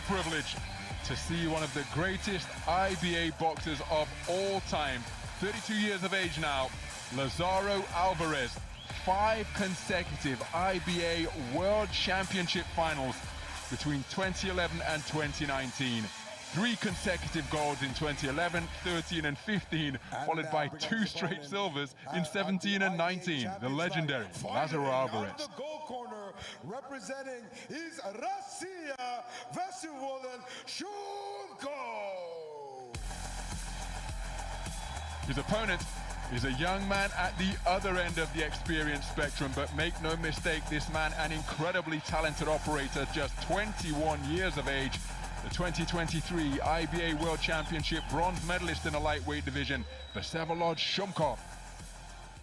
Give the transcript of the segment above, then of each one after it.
a privilege to see one of the greatest IBA boxers of all time. 32 years of age now, Lázaro Álvarez. 5 consecutive IBA World Championship finals between 2011 and 2019. 3 consecutive golds in 2011, 13 and 15, followed by 2 straight silvers in 17 and 19. The legendary Lázaro Álvarez. The goal corner representing is Russia, Vsevolod, Shumkov. His opponent is a young man at the other end of the experience spectrum, but make no mistake, this man an incredibly talented operator, just 21 years of age. The 2023 IBA World Championship bronze medalist in the lightweight division, Vsevolod Shumkov.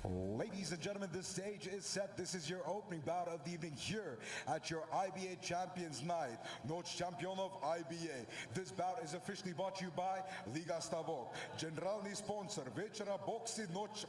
Ladies and gentlemen, this stage is set. This is your opening bout of the evening here at your IBA Champions Night. Noc Championov IBA. This bout is officially brought to you by Liga Stavok. Generalny sponsor Večera Boxy Noc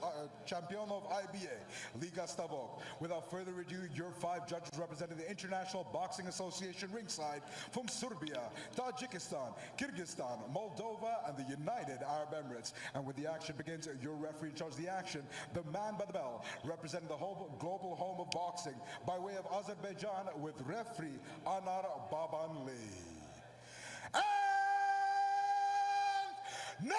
Championov IBA. Liga Stavok. Without further ado, your 5 judges representing the International Boxing Association ringside from Serbia, Tajikistan, Kyrgyzstan, Moldova, and the United Arab Emirates. And when the action begins, your referee in charge of the action, the man by the bell, representing the whole global home of boxing by way of Azerbaijan, with referee Anar Babanli. And now,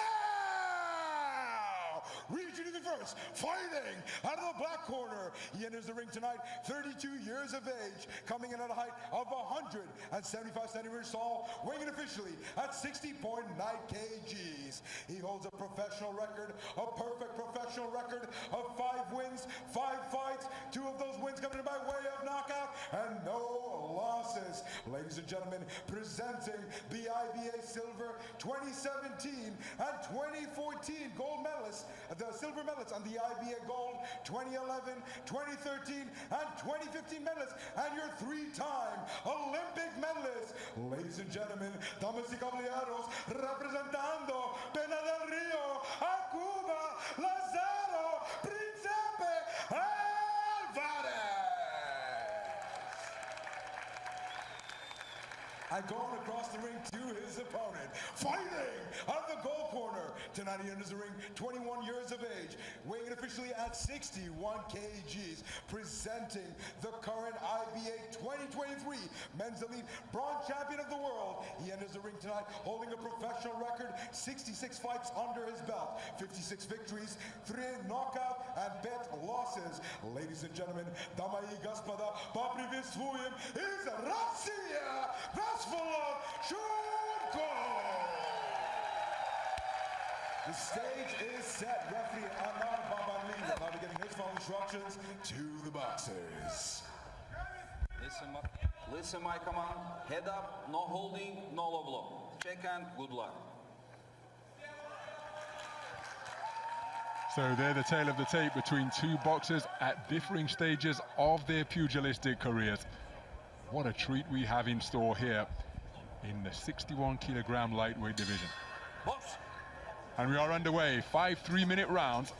reaching to the first, fighting out of the black corner. He enters the ring tonight, 32 years of age, coming in at a height of 175 centimeters tall, weighing officially at 60.9 kgs. He holds a professional record, a perfect professional record of 5 wins, 5 fights, 2 of those wins coming in by way of knockout, and no losses. Ladies and gentlemen, presenting the IBA Silver 2017 and 2014 gold medalists, the silver medalists and the IBA Gold 2011, 2013, and 2015 medalists, and your 3-time Olympic medalists. Ladies and gentlemen, damas y caballeros, representando Pena del Rio, a Cuba, Lázaro, Príncipe Álvarez. And going across the ring to his opponent, fighting out of the goal corner. Tonight he enters the ring, 21 years of age, weighing officially at 61 kgs, presenting the current IBA 2023 Men's Elite Bronze Champion of the World. He enters the ring tonight holding a professional record, 66 fights under his belt, 56 victories, 3 knockout and bet losses. Ladies and gentlemen, дамы и господа, поприветствуем из России, Vsevolod Shumkov. The stage is set. Referee Anar Babanli will now be giving his final instructions to the boxers. Listen, my command. Head up, no holding, no low blow. Check and good luck. So they're the tale of the tape between 2 boxers at differing stages of their pugilistic careers. What a treat we have in store here in the 61-kilogram lightweight division. Box. And we are underway, 5 3-minute rounds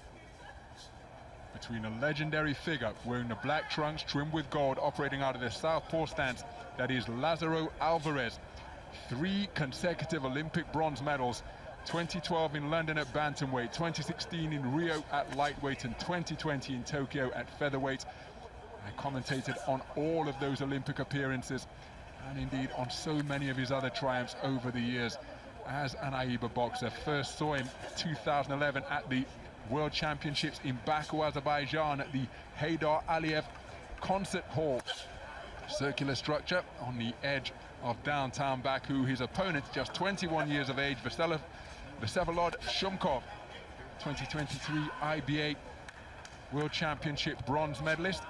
between a legendary figure wearing the black trunks trimmed with gold, operating out of the southpaw stance, that is Lázaro Álvarez. 3 consecutive Olympic bronze medals, 2012 in London at bantamweight, 2016 in Rio at lightweight, and 2020 in Tokyo at featherweight. I commentated on all of those Olympic appearances, and indeed on so many of his other triumphs over the years as an IBA boxer. First saw him 2011 at the World Championships in Baku, Azerbaijan, at the Haydar Aliyev Concert Hall. Circular structure on the edge of downtown Baku. His opponent, just 21 years of age, Vsevolod Shumkov, 2023 IBA World Championship bronze medalist.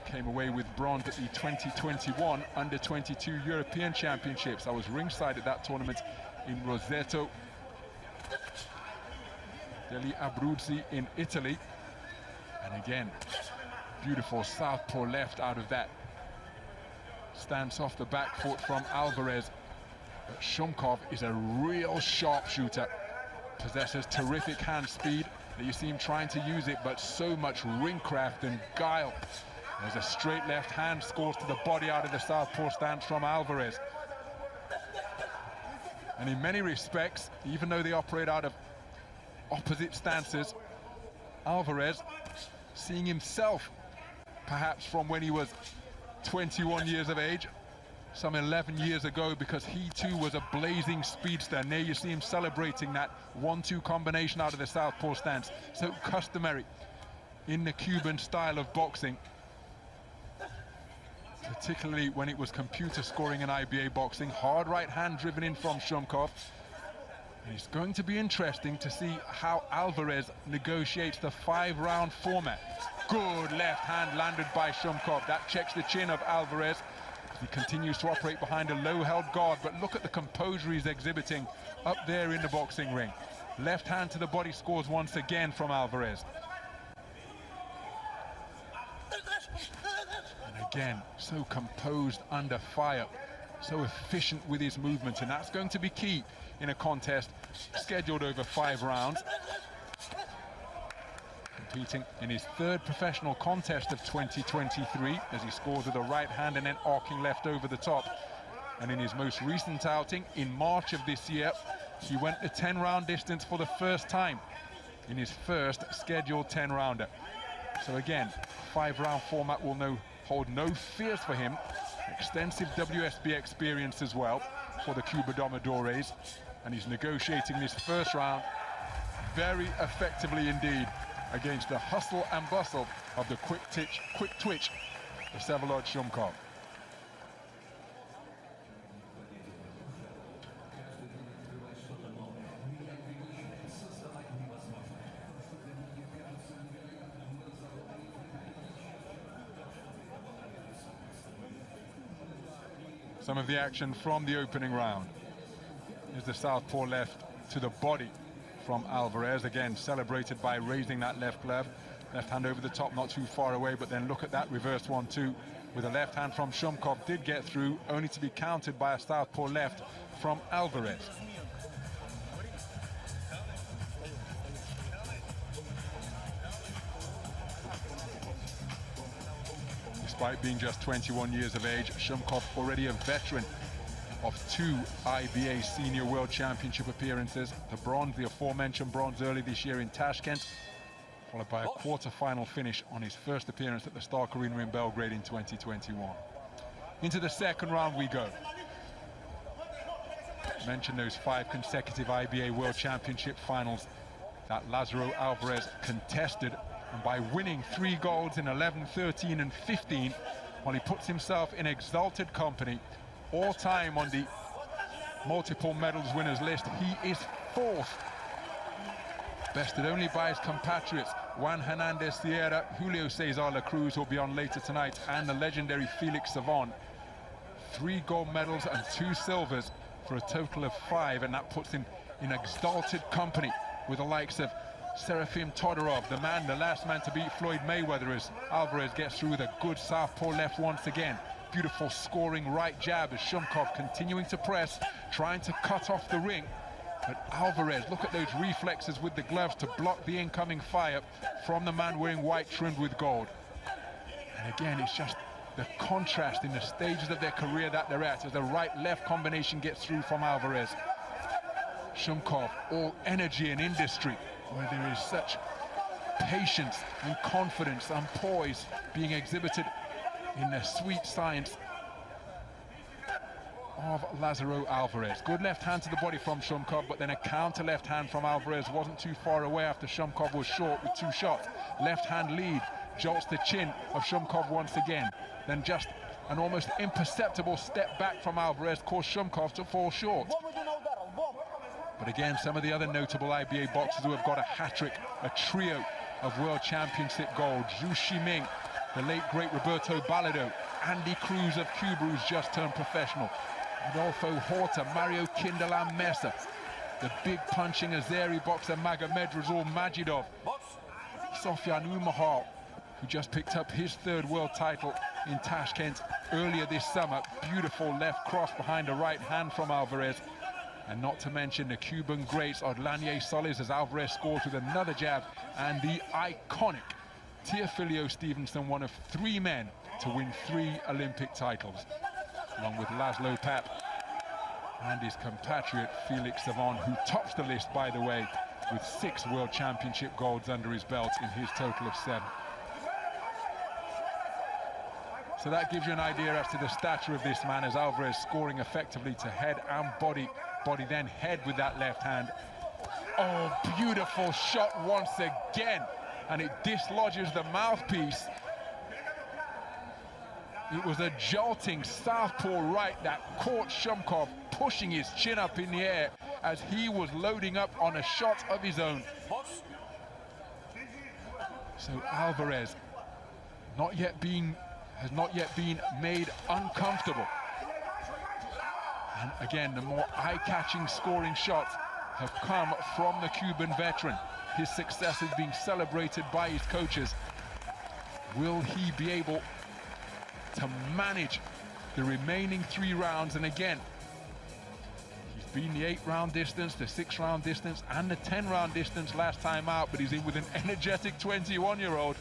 Came away with bronze at the 2021 Under-22 European Championships. I was ringside at that tournament in Roseto degli Abruzzi in Italy. And again, beautiful southpaw left out of that stance off the back foot from Álvarez. But Shumkov is a real sharpshooter, possesses terrific hand speed. You see him trying to use it, but so much ring craft and guile. There's a straight left hand, scores to the body out of the southpaw stance from Álvarez. And in many respects, even though they operate out of opposite stances, Álvarez, seeing himself perhaps from when he was 21 years of age, some 11 years ago, because he too was a blazing speedster. And there you see him celebrating that 1-2 combination out of the southpaw stance, so customary in the Cuban style of boxing, particularly when it was computer scoring in IBA boxing. Hard right hand driven in from Shumkov. And it's going to be interesting to see how Álvarez negotiates the 5-round format. Good left hand landed by Shumkov. That checks the chin of Álvarez. He continues to operate behind a low-held guard, but look at the composure he's exhibiting up there in the boxing ring. Left hand to the body scores once again from Álvarez. And again, so composed under fire, so efficient with his movement, and that's going to be key in a contest scheduled over 5 rounds. Competing in his 3rd professional contest of 2023, as he scores with a right hand and then arcing left over the top. And in his most recent outing in March of this year, he went the 10-round distance for the first time in his first scheduled 10-rounder. So again, 5-round format will hold no fears for him. Extensive WSB experience as well for the Cuba Domadores, and he's negotiating this first round very effectively indeed against the hustle and bustle of the quick twitch, Vsevolod Shumkov. Some of the action from the opening round is the southpaw left to the body from Álvarez, again celebrated by raising that left glove. Left hand over the top, not too far away, but then look at that reverse 1-2 with a left hand from Shumkov. Did get through, only to be countered by a southpaw left from Álvarez. Despite being just 21 years of age, Shumkov already a veteran of 2 IBA Senior World Championship appearances. The bronze, the aforementioned bronze early this year in Tashkent, followed by a quarter-final finish on his first appearance at the Stark Arena in Belgrade in 2021. Into the second round we go. Mentioned those 5 consecutive IBA World Championship finals that Lázaro Álvarez contested, and by winning 3 golds in 11, 13 and 15, while he puts himself in exalted company all-time on the multiple medals winners list. He is 4th, bested only by his compatriots Juan Hernandez Sierra, Julio Cesar La Cruz, who'll be on later tonight, and the legendary Felix Savon. 3 gold medals and 2 silvers for a total of 5, and that puts him in exalted company with the likes of Serafim Todorov, the last man to beat Floyd Mayweather, as Álvarez gets through with a good southpaw left once again. Beautiful scoring right jab as Shumkov continuing to press, trying to cut off the ring. But Álvarez, look at those reflexes with the gloves to block the incoming fire from the man wearing white trimmed with gold. And again, it's just the contrast in the stages of their career that they're at, as the right-left combination gets through from Álvarez. Shumkov, all energy and industry, where there is such patience and confidence and poise being exhibited in the sweet science of Lázaro Álvarez. Good left hand to the body from Shumkov, but then a counter left hand from Álvarez wasn't too far away after Shumkov was short with 2 shots. Left hand lead jolts the chin of Shumkov once again. Then just an almost imperceptible step back from Álvarez caused Shumkov to fall short. But again, some of the other notable IBA boxers who have got a hat-trick, a trio of World Championship gold. Zhu Shiming, the late great Roberto Ballado, Andy Cruz of Cuba, who's just turned professional, Adolfo Horta, Mario Kindelan Mesa, the big punching Azeri boxer Magomedrazul Majidov, Sofyan Umahal, who just picked up his 3rd world title in Tashkent earlier this summer. Beautiful left cross behind a right hand from Álvarez. And not to mention the Cuban greats Odlanier Solis, as Álvarez scores with another jab, and the iconic Teofilio Stevenson, one of 3 men to win 3 Olympic titles, along with Laszlo Papp and his compatriot Felix Savon, who tops the list, by the way, with 6 World Championship golds under his belt in his total of 7. So that gives you an idea as to the stature of this man, as Álvarez scoring effectively to head and body then head with that left hand. Oh, beautiful shot once again, and it dislodges the mouthpiece. It was a jolting southpaw right that caught Shumkov pushing his chin up in the air as he was loading up on a shot of his own. So Álvarez has not yet been made uncomfortable. And again, the more eye-catching scoring shots have come from the Cuban veteran. His success is being celebrated by his coaches. Will he be able to manage the remaining 3 rounds? And again, he's been the 8-round distance, the 6-round distance, and the 10-round distance last time out, but he's in with an energetic 21-year-old.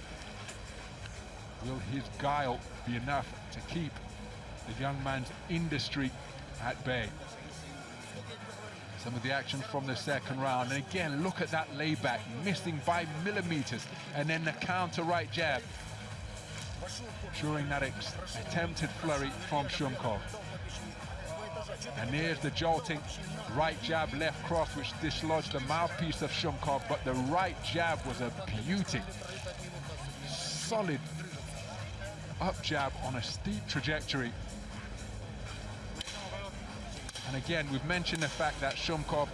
Will his guile be enough to keep the young man's industry at bay? Some of the action from the second round, and again, look at that layback, missing by millimeters, and then the counter right jab during that attempted flurry from Shumkov. And here's the jolting right jab, left cross, which dislodged the mouthpiece of Shumkov, but the right jab was a beauty. Solid up jab on a steep trajectory. And again, we've mentioned the fact that Shumkov,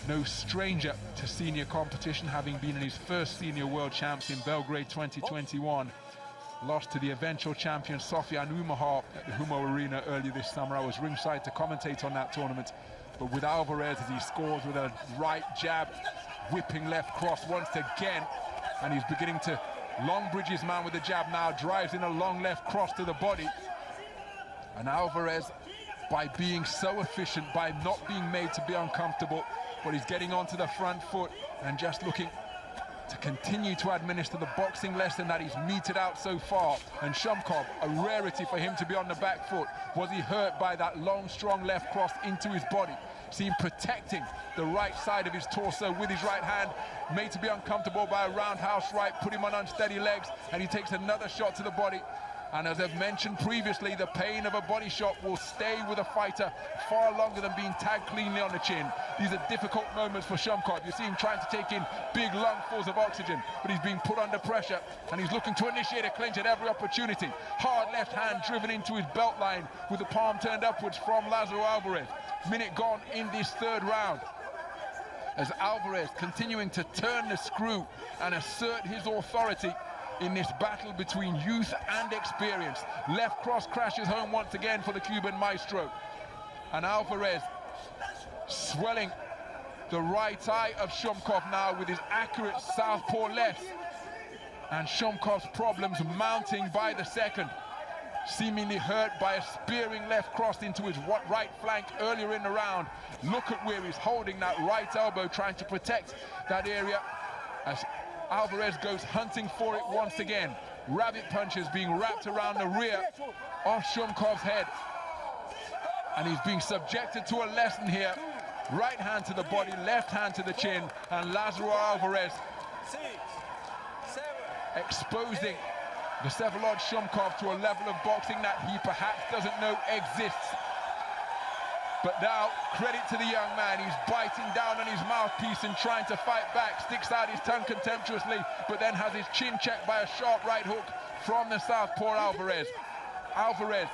no stranger to senior competition, having been in his first senior world champs in Belgrade 2021, lost to the eventual champion Sofian Umahar at the Humo Arena earlier this summer. I was ringside to commentate on that tournament. But with Álvarez, as he scores with a right jab, whipping left cross once again, and he's beginning to long bridge his man with the jab now, drives in a long left cross to the body. And Álvarez, by being so efficient, by not being made to be uncomfortable, but he's getting onto the front foot and just looking to continue to administer the boxing lesson that he's meted out so far. And Shumkov, a rarity for him to be on the back foot. Was he hurt by that long, strong left cross into his body? See him protecting the right side of his torso with his right hand, made to be uncomfortable by a roundhouse right, put him on unsteady legs, and he takes another shot to the body. And as I've mentioned previously, the pain of a body shot will stay with a fighter far longer than being tagged cleanly on the chin. These are difficult moments for Shumkov. You see him trying to take in big lungfuls of oxygen, but he's being put under pressure, and he's looking to initiate a clinch at every opportunity. Hard left hand driven into his belt line with the palm turned upwards from Lázaro Álvarez. Minute gone in this 3rd round, as Álvarez continuing to turn the screw and assert his authority in this battle between youth and experience. Left cross crashes home once again for the Cuban maestro. And Álvarez swelling the right eye of Shumkov now with his accurate southpaw left. And Shumkov's problems mounting by the second. Seemingly hurt by a spearing left cross into his right flank earlier in the round. Look at where he's holding that right elbow, trying to protect that area, as Álvarez goes hunting for it once again. Rabbit punches being wrapped around the rear of Shumkov's head. And he's being subjected to a lesson here. Right hand to the body, left hand to the chin, and Lázaro Álvarez exposing Vsevolod Shumkov to a level of boxing that he perhaps doesn't know exists. But now, credit to the young man, he's biting down on his mouthpiece and trying to fight back, sticks out his tongue contemptuously, but then has his chin checked by a sharp right hook from the southpaw Álvarez. Álvarez,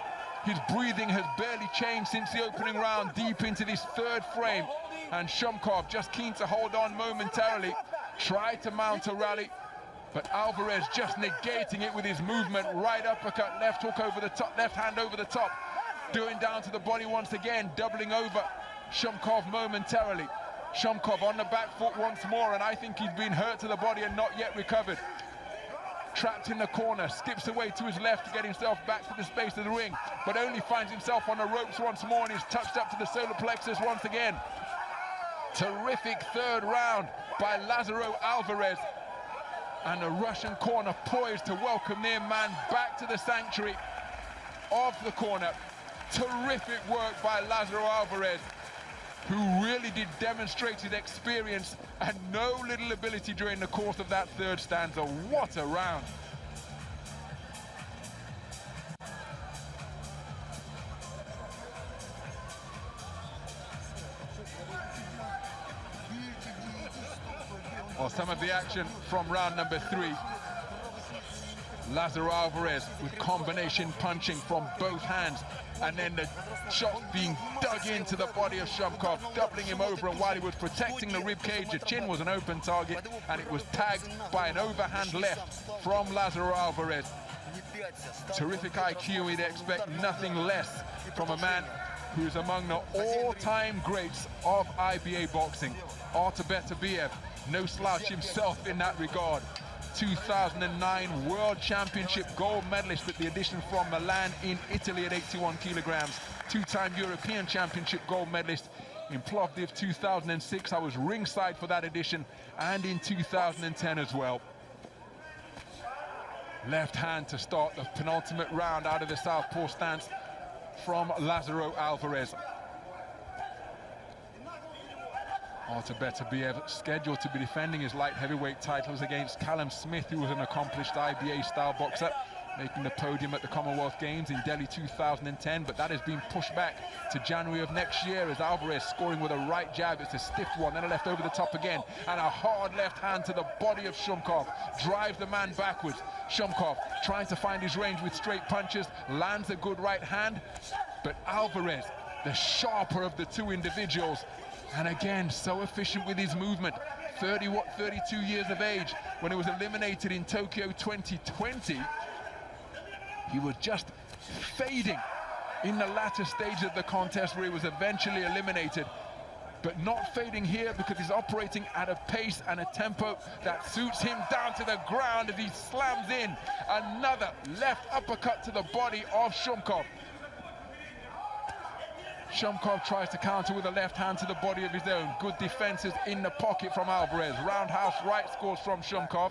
his breathing has barely changed since the opening round, deep into this 3rd frame, and Shumkov just keen to hold on momentarily, tried to mount a rally, but Álvarez just negating it with his movement. Right uppercut, left hook over the top, left hand over the top, doing down to the body once again, doubling over Shumkov momentarily. Shumkov on the back foot once more, and I think he's been hurt to the body and not yet recovered. Trapped in the corner, skips away to his left to get himself back to the space of the ring, but only finds himself on the ropes once more, and he's touched up to the solar plexus once again. Terrific 3rd round by Lázaro Álvarez, and the Russian corner poised to welcome their man back to the sanctuary of the corner Terrific work by Lázaro Álvarez, who really did demonstrate his experience and no little ability during the course of that third stanza. What a round. Well, some of the action from round number 3. Lázaro Álvarez with combination punching from both hands, and then the shots being dug into the body of Shumkov, doubling him over, and while he was protecting the rib cage, the chin was an open target, and it was tagged by an overhand left from Lázaro Álvarez. Terrific IQ, we'd expect nothing less from a man who's among the all-time greats of IBA boxing. Artur Beterbiev, no slouch himself in that regard. 2009 World Championship gold medalist at the edition from Milan in Italy at 81 kilograms. Two-time European Championship gold medalist in Plovdiv 2006. I was ringside for that edition, and in 2010 as well. Left hand to start the penultimate round out of the southpaw stance from Lázaro Álvarez. Artur Beterbiev scheduled to be defending his light heavyweight titles against Callum Smith, who was an accomplished IBA-style boxer, making the podium at the Commonwealth Games in Delhi 2010, but that has been pushed back to January of next year as Álvarez scoring with a right jab. It's a stiff one, then a left over the top again, and a hard left hand to the body of Shumkov, drives the man backwards. Shumkov trying to find his range with straight punches, lands a good right hand, but Álvarez, the sharper of the two individuals, and again, so efficient with his movement. 32 years of age. When he was eliminated in Tokyo 2020, he was just fading in the latter stage of the contest where he was eventually eliminated. But not fading here because he's operating at a pace and a tempo that suits him down to the ground as he slams in another left uppercut to the body of Shumkov. Shumkov tries to counter with a left hand to the body of his own. Good defenses in the pocket from Álvarez. Roundhouse right scores from Shumkov.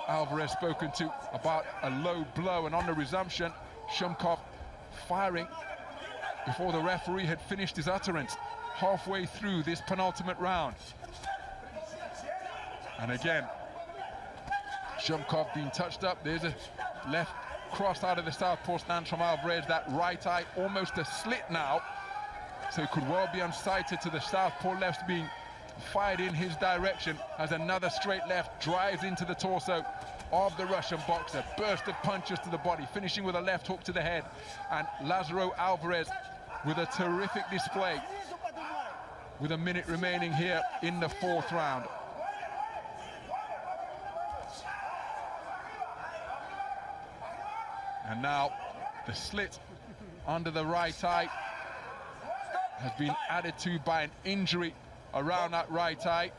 Álvarez spoken to about a low blow, and on the resumption, Shumkov firing before the referee had finished his utterance halfway through this penultimate round. And again, Shumkov being touched up. There's a left cross out of the southpaw stance from Álvarez. That right eye almost a slit now, so it could well be unsighted to the southpaw left being fired in his direction as another straight left drives into the torso of the Russian boxer. Burst of punches to the body, finishing with a left hook to the head. And Lázaro Álvarez with a terrific display with a minute remaining here in the fourth round. And now the slit under the right eye has been added to by an injury around that right eye.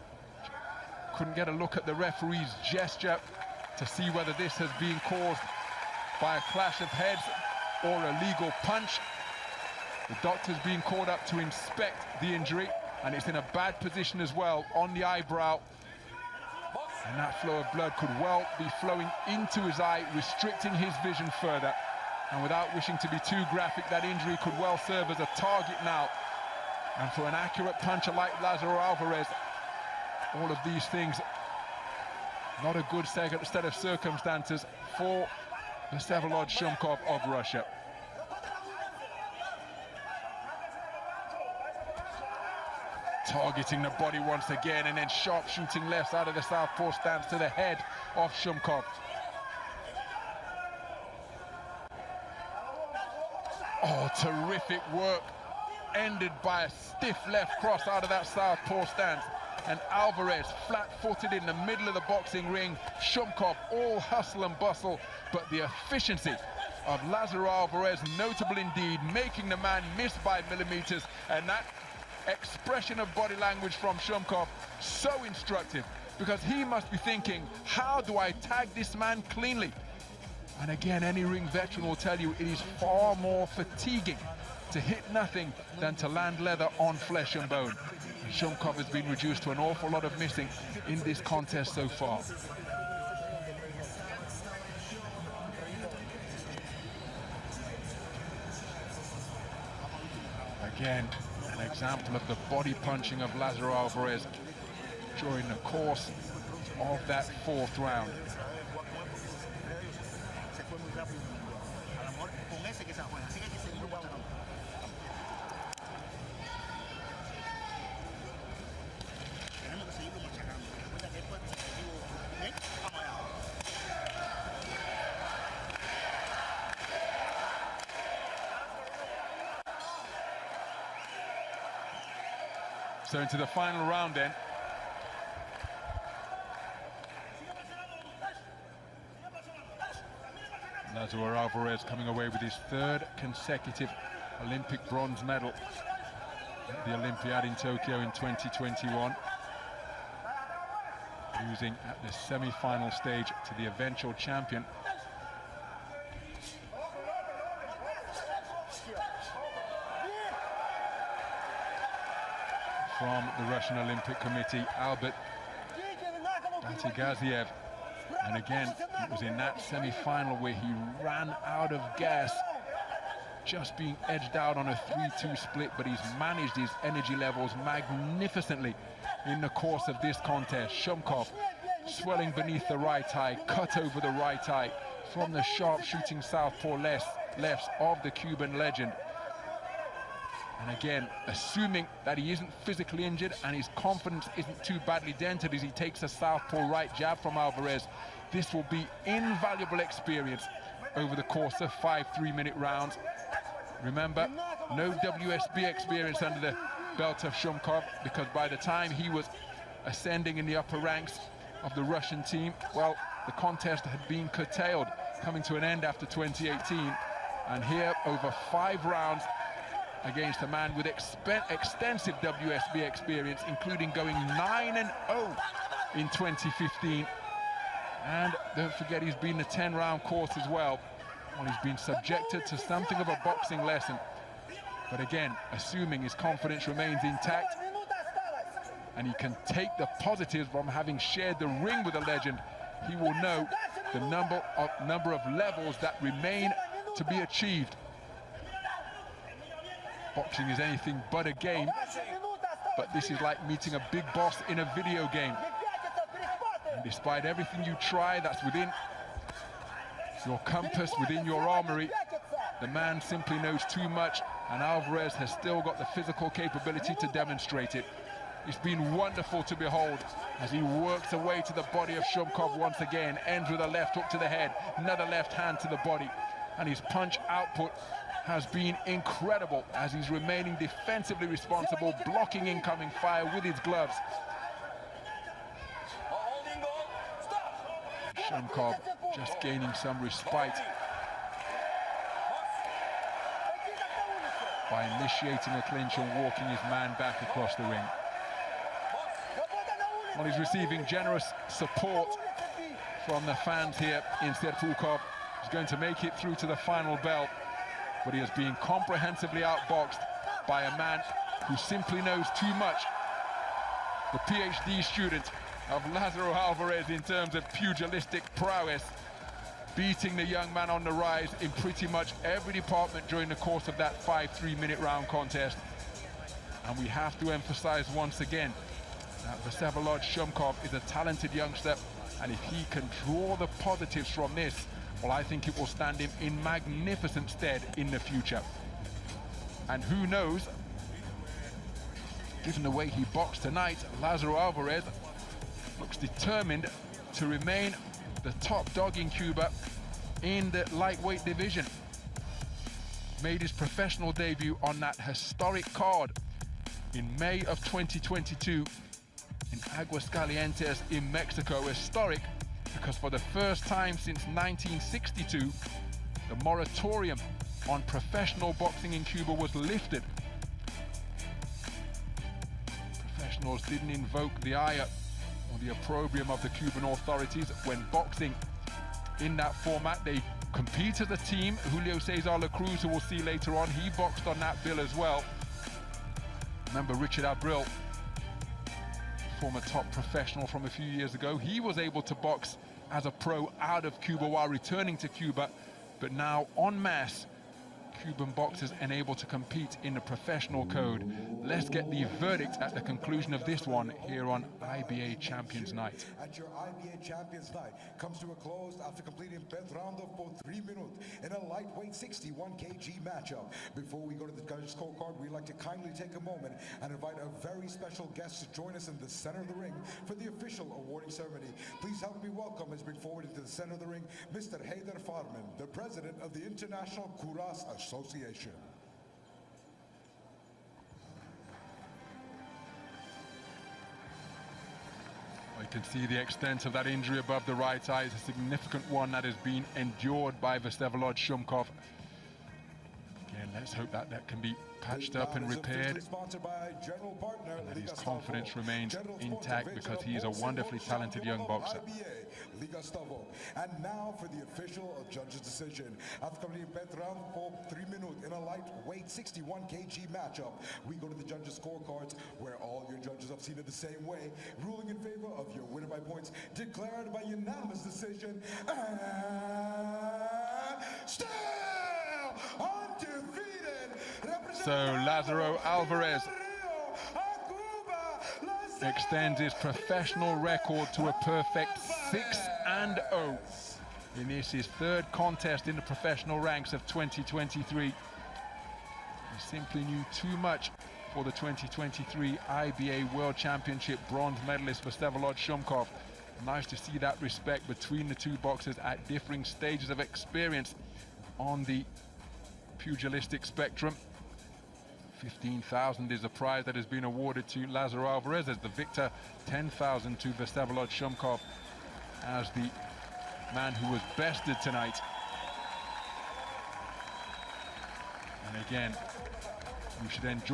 Couldn't get a look at the referee's gesture to see whether this has been caused by a clash of heads or a legal punch. The doctor's being called up to inspect the injury, and it's in a bad position as well on the eyebrow. And that flow of blood could well be flowing into his eye, restricting his vision further. And without wishing to be too graphic, that injury could well serve as a target now. And for an accurate puncher like Lázaro Álvarez, all of these things, not a good set of circumstances for Vsevolod Shumkov of Russia. Targeting the body once again, and then sharp shooting left out of the southpaw stance to the head of Shumkov. Oh, terrific work, ended by a stiff left cross out of that southpaw stance. And Álvarez flat-footed in the middle of the boxing ring. Shumkov all hustle and bustle, but the efficiency of Lázaro Álvarez notable indeed, making the man miss by millimeters. And that expression of body language from Shumkov so instructive, because he must be thinking, how do I tag this man cleanly? And again, any ring veteran will tell you it is far more fatiguing to hit nothing than to land leather on flesh and bone. And Shumkov has been reduced to an awful lot of missing in this contest so far. Again, an example of the body punching of Lázaro Álvarez during the course of that fourth round. So into the final round then. Lázaro Álvarez coming away with his third consecutive Olympic bronze medal at the Olympiad in Tokyo in 2021. Losing at the semi-final stage to the eventual champion. From the Russian Olympic Committee, Albert Batigaziev. And again, it was in that semi-final where he ran out of gas, just being edged out on a 3-2 split, but he's managed his energy levels magnificently in the course of this contest. Shumkov swelling beneath the right eye, cut over the right eye from the sharp-shooting southpaw lefts of the Cuban legend. And again, assuming that he isn't physically injured and his confidence isn't too badly dented as he takes a southpaw right jab from Álvarez, this will be invaluable experience over the course of 5 3-minute rounds. Remember, no WSB experience under the belt of Shumkov, because by the time he was ascending in the upper ranks of the Russian team, well, the contest had been curtailed, coming to an end after 2018. And here, over 5 rounds, against a man with extensive WSB experience, including going 9-0 in 2015. And don't forget, he's been the 10-round course as well. Well, he's been subjected to something of a boxing lesson. But again, assuming his confidence remains intact and he can take the positives from having shared the ring with a legend, he will know the number of levels that remain to be achieved. Boxing is anything but a game, but this is like meeting a big boss in a video game. And despite everything you try that's within your compass, within your armory, the man simply knows too much, and Álvarez has still got the physical capability to demonstrate it. It's been wonderful to behold as he works away to the body of Shumkov once again, ends with a left hook to the head, another left hand to the body, and his punch output has been incredible as he's remaining defensively responsible, blocking incoming fire with his gloves. Shumkov just gaining some respite by initiating a clinch and walking his man back across the ring. Well, he's receiving generous support from the fans here in Serpukhov. He's going to make it through to the final bell, but he has been comprehensively outboxed by a man who simply knows too much. The PhD student of Lázaro Álvarez in terms of pugilistic prowess, beating the young man on the rise in pretty much every department during the course of that 5 3-minute round contest. And we have to emphasize once again that Vsevolod Shumkov is a talented youngster, and if he can draw the positives from this, well, I think it will stand him in magnificent stead in the future. And who knows, given the way he boxed tonight, Lázaro Álvarez looks determined to remain the top dog in Cuba in the lightweight division. Made his professional debut on that historic card in May of 2022 in Aguascalientes in Mexico. Historic because for the first time since 1962, the moratorium on professional boxing in Cuba was lifted. Professionals didn't invoke the ire or the opprobrium of the Cuban authorities when boxing in that format. They compete as a team. Julio Cesar La Cruz, who we'll see later on, he boxed on that bill as well. Remember Richard Abril, former top professional from a few years ago, he was able to box as a pro out of Cuba while returning to Cuba, but now en masse Cuban boxers unable to compete in the professional code. Let's get the verdict at the conclusion of this one here on IBA Champions Night. At your IBA Champions Night comes to a close after completing 10th round of both 3 minutes in a lightweight 61 kg matchup. Before we go to the judges' scorecard, we'd like to kindly take a moment and invite a very special guest to join us in the center of the ring for the official awarding ceremony. Please help me welcome as bring forward into the center of the ring, Mr. Haydar Farman, the president of the International RUS Association. You can see the extent of that injury above the right eye. It's a significant one that has been endured by Vsevolod Shumkov. Again, let's hope that that can be patched up and repaired, and that his confidence remains intact, because he is a wonderfully talented young boxer. And now for the official judge's decision. After completing 10th round for 3 minutes in a lightweight 61 kg matchup, we go to the judges' scorecards, where all your judges have seen it the same way, ruling in favor of your winner by points, declared by unanimous decision, and still undefeated. So Lázaro Álvarez extends his professional record to a perfect 6-0 in this, his third contest in the professional ranks of 2023. He simply knew too much for the 2023 IBA World Championship bronze medalist Vsevolod Shumkov. Nice to see that respect between the two boxers at differing stages of experience on the pugilistic spectrum. 15,000 is the prize that has been awarded to Lázaro Álvarez as the victor, 10,000 to Vsevolod Shumkov as the man who was bested tonight. And again, we should enjoy